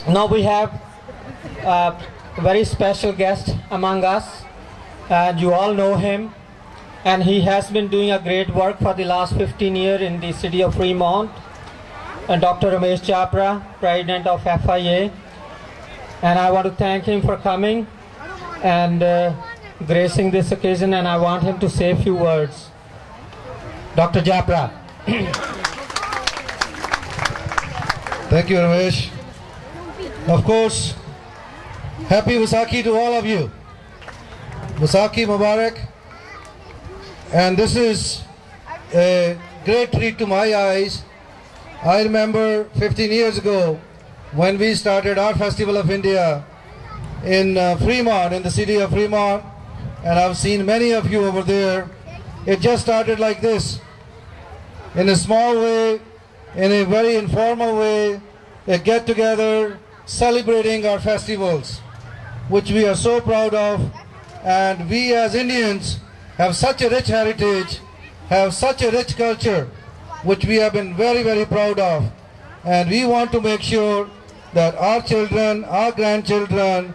Now we have a very special guest among us, and you all know him, and he has been doing a great work for the last 15 years in the city of Fremont. And Dr. Ramesh Chapra, President of FIA, and I want to thank him for coming and gracing this occasion, and I want him to say a few words. Dr. Chapra. Thank you, Ramesh. Of course, happy Vaisakhi to all of you. Vaisakhi Mubarak. And this is a great treat to my eyes. I remember 15 years ago when we started our Festival of India in Fremont, in the city of Fremont, and I've seen many of you over there. It just started like this, in a small way, in a very informal way, a get-together celebrating our festivals, which we are so proud of. And we as Indians have such a rich heritage, have such a rich culture, which we have been very, very proud of. And we want to make sure that our children, our grandchildren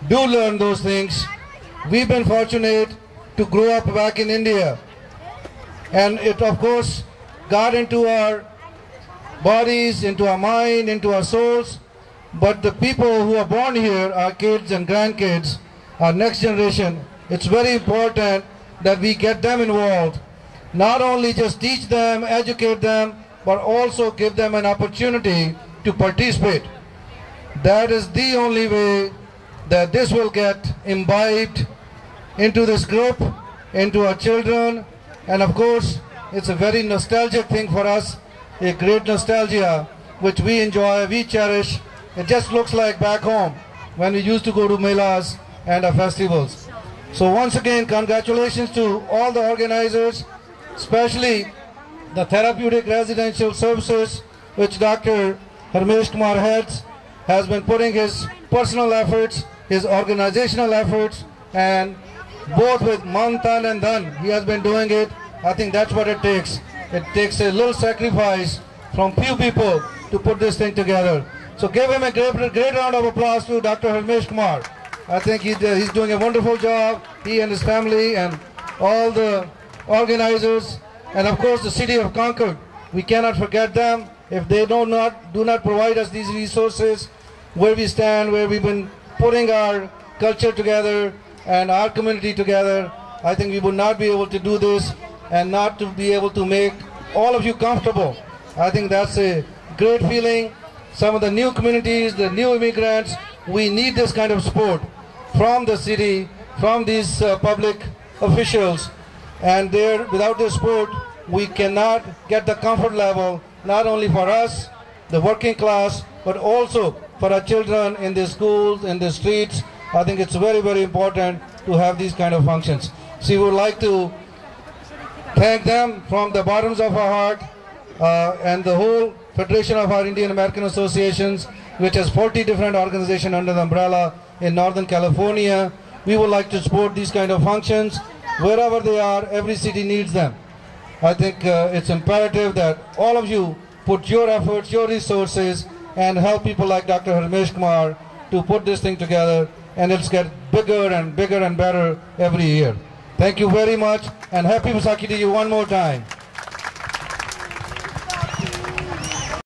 do learn those things. We've been fortunate to grow up back in India. And it, of course, got into our bodies, into our mind, into our souls. But the people who are born here, our kids and grandkids, our next generation, it's very important that we get them involved. Not only just teach them, educate them, but also give them an opportunity to participate. That is the only way that this will get imbibed into this group, into our children. And of course, it's a very nostalgic thing for us, a great nostalgia, which we enjoy, we cherish. It just looks like back home when we used to go to melas and our festivals. So once again, congratulations to all the organizers, especially the therapeutic residential services, which Dr. Ramesh Kumar heads, has been putting his personal efforts, his organizational efforts, and both with man, tan and dhan, he has been doing it. I think that's what it takes. It takes a little sacrifice from few people to put this thing together. So give him a great round of applause to Dr. Ramesh Kumar. I think he's doing a wonderful job, he and his family and all the organizers, and of course the city of Concord. We cannot forget them. If they do not provide us these resources, where we stand, where we've been putting our culture together and our community together, I think we would not be able to do this and not to be able to make all of you comfortable. I think that's a great feeling. Some of the new communities, the new immigrants, we need this kind of support from the city, from these public officials. And without their support, we cannot get the comfort level, not only for us, the working class, but also for our children in the schools, in the streets. I think it's very, very important to have these kind of functions. So we would like to thank them from the bottoms of our heart, and the whole Federation of our Indian American Associations, which has 40 different organizations under the umbrella in Northern California. We would like to support these kind of functions. Wherever they are, every city needs them. I think it's imperative that all of you put your efforts, your resources, and help people like Dr. Ramesh Kumar to put this thing together, and it'll get bigger and bigger and better every year. Thank you very much, and happy Vaisakhi to you one more time.